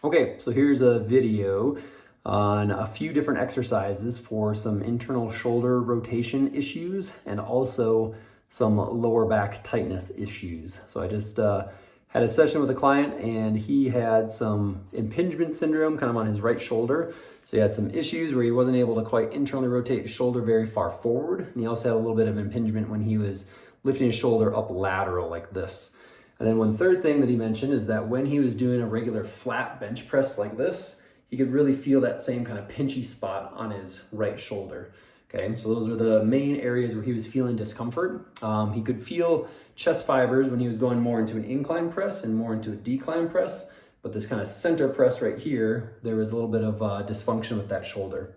Okay, so here's a video on a few different exercises for some internal shoulder rotation issues and also some lower back tightness issues. So I just had a session with a client and he had some impingement syndrome kind of on his right shoulder. So he had some issues where he wasn't able to quite internally rotate his shoulder very far forward. And he also had a little bit of impingement when he was lifting his shoulder up lateral like this. And then one third thing that he mentioned is that when he was doing a regular flat bench press like this, he could really feel that same kind of pinchy spot on his right shoulder. Okay, so those are the main areas where he was feeling discomfort. He could feel chest fibers when he was going more into an incline press and more into a decline press, but this kind of center press right here, there was a little bit of dysfunction with that shoulder.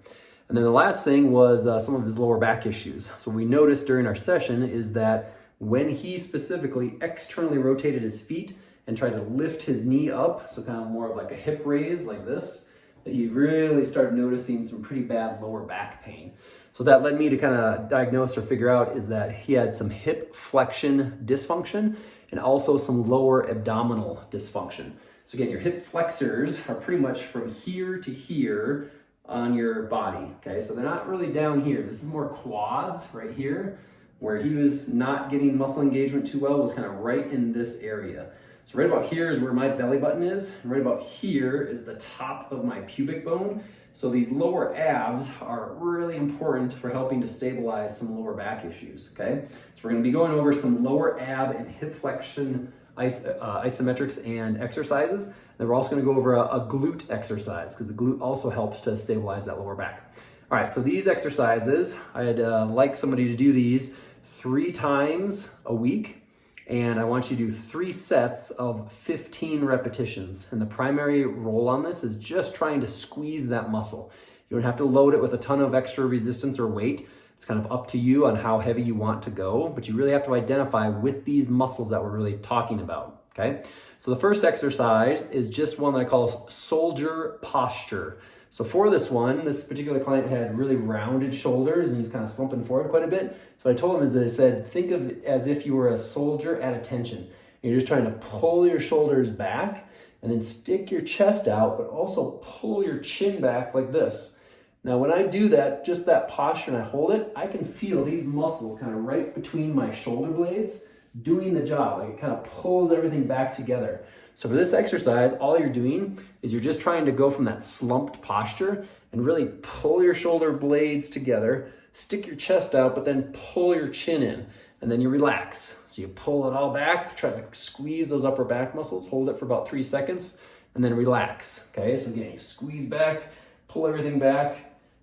And then the last thing was some of his lower back issues. So what we noticed during our session is that when he specifically externally rotated his feet and tried to lift his knee up, so kind of more of like a hip raise like this, that he really started noticing some pretty bad lower back pain. So that led me to kind of diagnose or figure out is that he had some hip flexion dysfunction and also some lower abdominal dysfunction. So again, your hip flexors are pretty much from here to here on your body, okay? So they're not really down here. This is more quads right here. Where he was not getting muscle engagement too well was kind of right in this area. So right about here is where my belly button is, and right about here is the top of my pubic bone. So these lower abs are really important for helping to stabilize some lower back issues, okay? So we're gonna be going over some lower ab and hip flexion isometrics and exercises. And then we're also gonna go over a glute exercise because the glute also helps to stabilize that lower back. All right, so these exercises, I'd like somebody to do these 3 times a week, and I want you to do 3 sets of 15 repetitions. And the primary role on this is just trying to squeeze that muscle. You don't have to load it with a ton of extra resistance or weight. It's kind of up to you on how heavy you want to go, but you really have to identify with these muscles that we're really talking about, okay? So the first exercise is just one that I call soldier posture. So for this one, this particular client had really rounded shoulders and he's kind of slumping forward quite a bit. So what I told him is that I said, think of it as if you were a soldier at attention. And you're just trying to pull your shoulders back and then stick your chest out, but also pull your chin back like this. Now, when I do that, just that posture and I hold it, I can feel these muscles kind of right between my shoulder blades doing the job. Like it kind of pulls everything back together. So for this exercise, all you're doing is you're just trying to go from that slumped posture and really pull your shoulder blades together, stick your chest out, but then pull your chin in, and then you relax. So you pull it all back, try to squeeze those upper back muscles, hold it for about 3 seconds, and then relax, okay? So again, you squeeze back, pull everything back,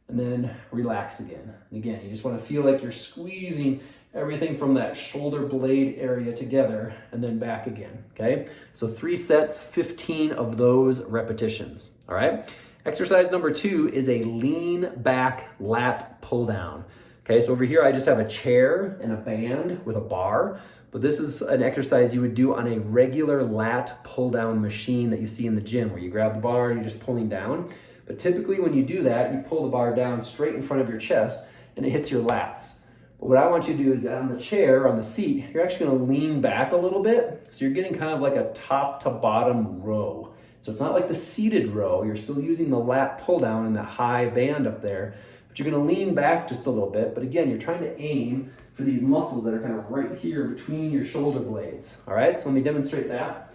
and then relax again. And again, you just wanna feel like you're squeezing everything from that shoulder blade area together and then back again, okay? So 3 sets, 15 of those repetitions, all right? Exercise number 2 is a lean back lat pull down. Okay, so over here I just have a chair and a band with a bar, but this is an exercise you would do on a regular lat pull down machine that you see in the gym where you grab the bar and you're just pulling down. But typically when you do that, you pull the bar down straight in front of your chest and it hits your lats. But what I want you to do is on the chair, on the seat, you're actually gonna lean back a little bit. So you're getting kind of like a top to bottom row. So it's not like the seated row, you're still using the lat pull down in that high band up there, but you're gonna lean back just a little bit. But again, you're trying to aim for these muscles that are kind of right here between your shoulder blades. All right, so let me demonstrate that.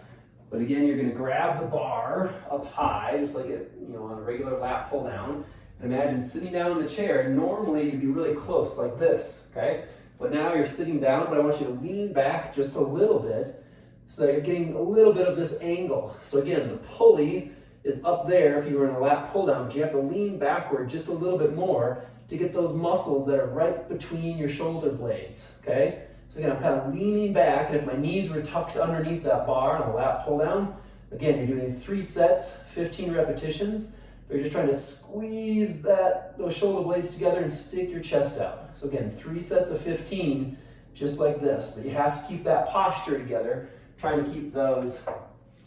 But again, you're gonna grab the bar up high, just like it, on a regular lat pull down. And imagine sitting down in the chair. Normally you'd be really close like this, okay? But now you're sitting down, but I want you to lean back just a little bit so that you're getting a little bit of this angle. So again, the pulley is up there if you were in a lat pull down, but you have to lean backward just a little bit more to get those muscles that are right between your shoulder blades, okay? So again, I'm kind of leaning back, and if my knees were tucked underneath that bar on a lat pull down, again, you're doing 3 sets, 15 repetitions. You're just trying to squeeze those shoulder blades together and stick your chest out. So again, 3 sets of 15, just like this. But you have to keep that posture together, trying to keep those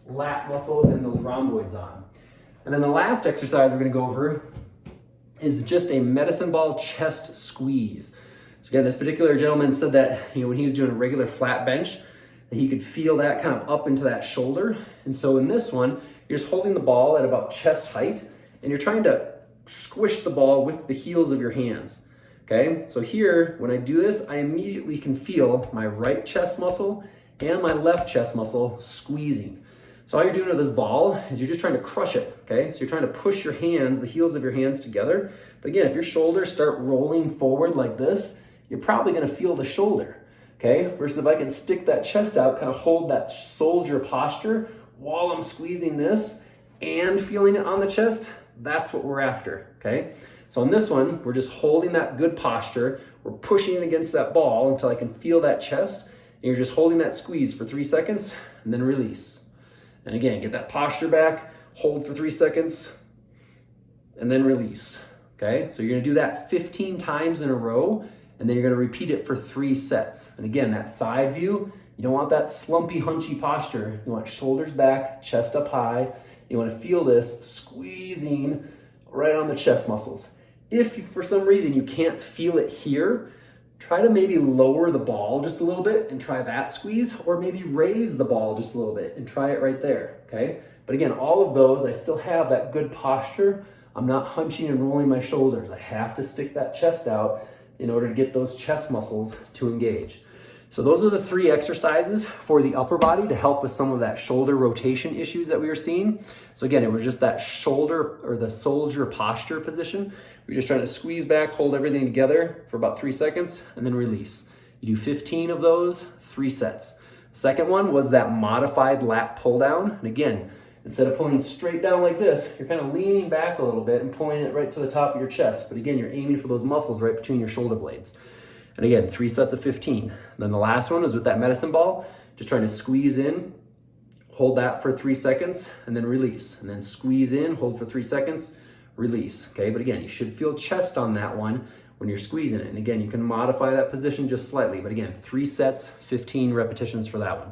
lat muscles and those rhomboids on. And then the last exercise we're gonna go over is just a medicine ball chest squeeze. So again, this particular gentleman said that when he was doing a regular flat bench, And you could feel that kind of up into that shoulder. And so in this one, you're just holding the ball at about chest height, and you're trying to squish the ball with the heels of your hands. Okay, so here, when I do this, I immediately can feel my right chest muscle and my left chest muscle squeezing. So all you're doing with this ball is you're just trying to crush it, okay? So you're trying to push your hands, the heels of your hands together. But again, if your shoulders start rolling forward like this, you're probably gonna feel the shoulder, okay? Versus if I can stick that chest out, kind of hold that soldier posture while I'm squeezing this and feeling it on the chest, that's what we're after, okay? So on this one, we're just holding that good posture. We're pushing against that ball until I can feel that chest. And you're just holding that squeeze for 3 seconds and then release. And again, get that posture back, hold for 3 seconds, and then release, okay? So you're gonna do that 15 times in a row, and then you're gonna repeat it for 3 sets. And again, that side view, you don't want that slumpy, hunchy posture. You want shoulders back, chest up high. You wanna feel this squeezing right on the chest muscles. If for some reason you can't feel it here, try to maybe lower the ball just a little bit and try that squeeze, or maybe raise the ball just a little bit and try it right there, okay? But again, all of those, I still have that good posture. I'm not hunching and rolling my shoulders. I have to stick that chest out in order to get those chest muscles to engage. So those are the 3 exercises for the upper body to help with some of that shoulder rotation issues that we were seeing. So again, it was just that shoulder or the soldier posture position. We're just trying to squeeze back, hold everything together for about 3 seconds, and then release. You do 15 of those, 3 sets. The second one was that modified lat pull down. And again, instead of pulling straight down like this, you're kind of leaning back a little bit and pulling it right to the top of your chest. But again, you're aiming for those muscles right between your shoulder blades. And again, 3 sets of 15. Then the last one was with that medicine ball, just trying to squeeze in, hold that for 3 seconds, and then release. And then squeeze in, hold for 3 seconds, release, okay? But again, you should feel chest on that one when you're squeezing it. And again, you can modify that position just slightly, but again, 3 sets, 15 repetitions for that one.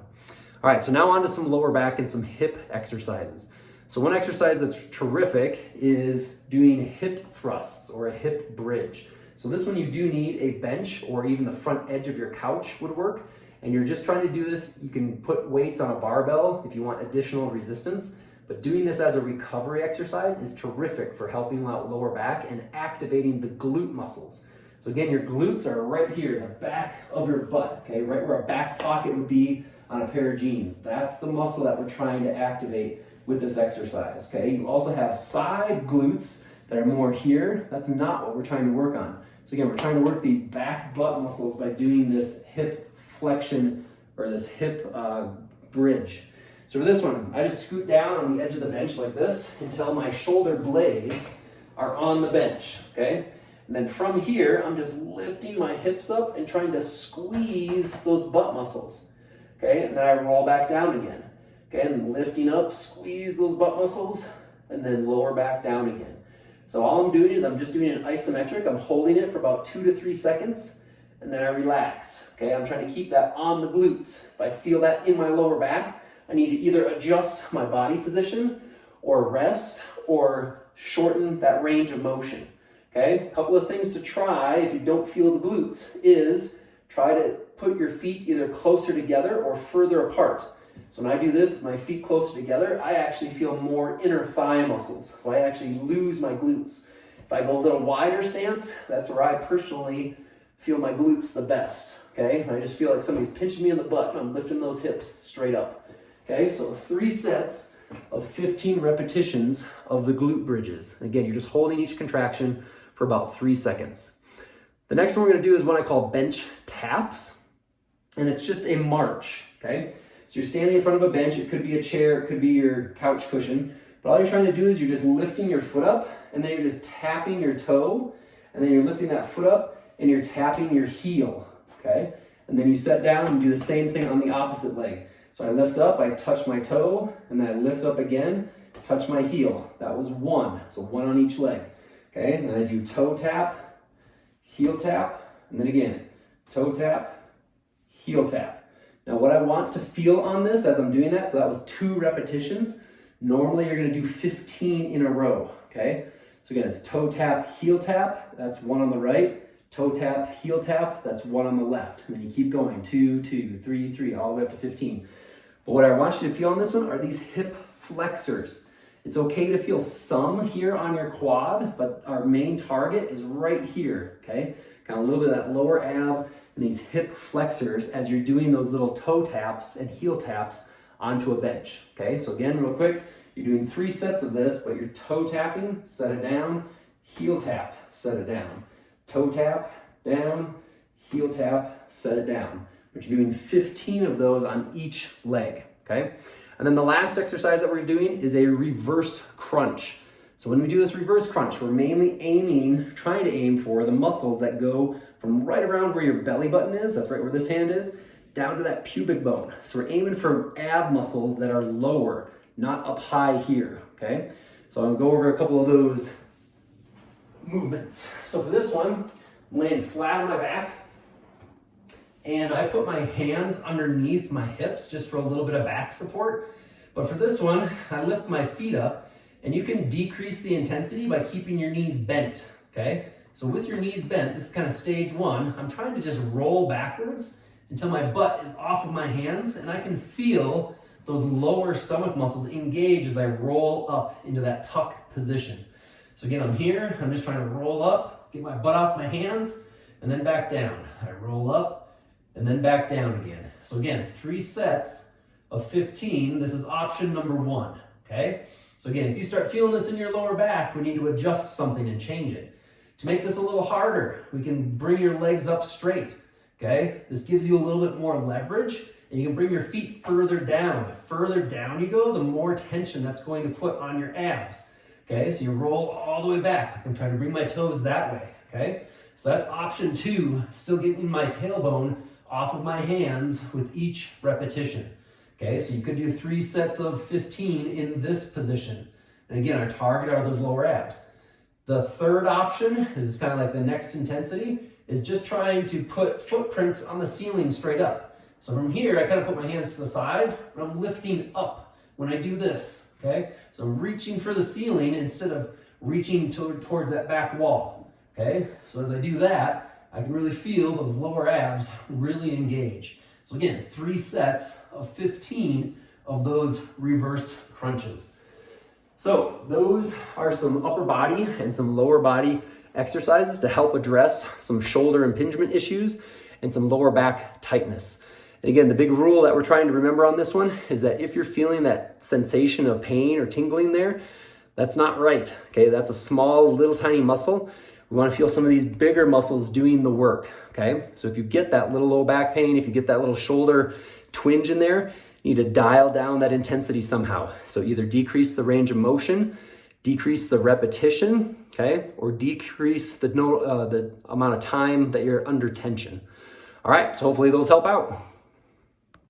All right, so now on to some lower back and some hip exercises. So one exercise that's terrific is doing hip thrusts or a hip bridge. So this one you do need a bench, or even the front edge of your couch would work. And you're just trying to do this, you can put weights on a barbell if you want additional resistance, but doing this as a recovery exercise is terrific for helping out lower back and activating the glute muscles. So again, your glutes are right here, the back of your butt, okay? Right where a back pocket would be on a pair of jeans. That's the muscle that we're trying to activate with this exercise, okay? You also have side glutes that are more here. That's not what we're trying to work on. So again, we're trying to work these back butt muscles by doing this hip flexion or this hip bridge. So for this one, I just scoot down on the edge of the bench like this until my shoulder blades are on the bench, okay? And then from here, I'm just lifting my hips up and trying to squeeze those butt muscles, okay? And then I roll back down again, okay? And lifting up, squeeze those butt muscles, and then lower back down again. So all I'm doing is I'm just doing an isometric. I'm holding it for about 2 to 3 seconds, and then I relax, okay? I'm trying to keep that on the glutes. If I feel that in my lower back, I need to either adjust my body position or rest or shorten that range of motion, okay? A couple of things to try if you don't feel the glutes is try to put your feet either closer together or further apart. So when I do this, my feet closer together, I actually feel more inner thigh muscles. So I actually lose my glutes. If I go a little wider stance, that's where I personally feel my glutes the best, okay? And I just feel like somebody's pinching me in the butt and I'm lifting those hips straight up, okay? So 3 sets of 15 repetitions of the glute bridges. Again, you're just holding each contraction for about 3 seconds. The next one we're gonna do is what I call bench taps, and it's just a march, okay? So you're standing in front of a bench, it could be a chair, it could be your couch cushion, but all you're trying to do is you're just lifting your foot up, and then you're just tapping your toe, and then you're lifting that foot up, and you're tapping your heel, okay? And then you set down and do the same thing on the opposite leg. So I lift up, I touch my toe, and then I lift up again, touch my heel. That was 1, so 1 on each leg, okay? And then I do toe tap, heel tap, and then again, toe tap, heel tap. Now what I want to feel on this as I'm doing that, so that was 2 repetitions. Normally you're gonna do 15 in a row, okay? So again, it's toe tap, heel tap, that's 1 on the right, Toe tap, heel tap, that's 1 on the left. And then you keep going, 2, 2, 3, 3, all the way up to 15. But what I want you to feel on this one are these hip flexors. It's okay to feel some here on your quad, but our main target is right here, okay? Kind of a little bit of that lower ab and these hip flexors as you're doing those little toe taps and heel taps onto a bench, okay? So again, real quick, you're doing 3 sets of this, but you're toe tapping, set it down, heel tap, set it down. Toe tap, down, heel tap, set it down. But you're doing 15 of those on each leg, okay? And then the last exercise that we're doing is a reverse crunch. So when we do this reverse crunch, we're mainly trying to aim for the muscles that go from right around where your belly button is, that's right where this hand is, down to that pubic bone. So we're aiming for ab muscles that are lower, not up high here, okay? So I'm gonna go over a couple of those movements. So for this one, I'm laying flat on my back, and I put my hands underneath my hips just for a little bit of back support. But for this one, I lift my feet up, and you can decrease the intensity by keeping your knees bent, okay? So with your knees bent, this is kind of stage 1, I'm trying to just roll backwards until my butt is off of my hands, and I can feel those lower stomach muscles engage as I roll up into that tuck position. So again, I'm here, I'm just trying to roll up, get my butt off my hands, and then back down. I roll up, and then back down again. So again, 3 sets of 15. This is option number 1, okay? So again, if you start feeling this in your lower back, we need to adjust something and change it. To make this a little harder, we can bring your legs up straight, okay? This gives you a little bit more leverage, and you can bring your feet further down. The further down you go, the more tension that's going to put on your abs. Okay, so you roll all the way back. I'm trying to bring my toes that way, okay? So that's option 2, still getting my tailbone off of my hands with each repetition. Okay, so you could do 3 sets of 15 in this position. And again, our target are those lower abs. The third option is kind of like the next intensity, is just trying to put footprints on the ceiling straight up. So from here, I kind of put my hands to the side, but I'm lifting up when I do this. Okay, so I'm reaching for the ceiling instead of reaching towards that back wall. Okay, so as I do that, I can really feel those lower abs really engage. So again, 3 sets of 15 of those reverse crunches. So those are some upper body and some lower body exercises to help address some shoulder impingement issues and some lower back tightness. And again, the big rule that we're trying to remember on this one is that if you're feeling that sensation of pain or tingling there, that's not right, okay? That's a small, little tiny muscle. We wanna feel some of these bigger muscles doing the work, okay? So if you get that little low back pain, if you get that little shoulder twinge in there, you need to dial down that intensity somehow. So either decrease the range of motion, decrease the repetition, okay? Or decrease the amount of time that you're under tension. All right, so hopefully those help out.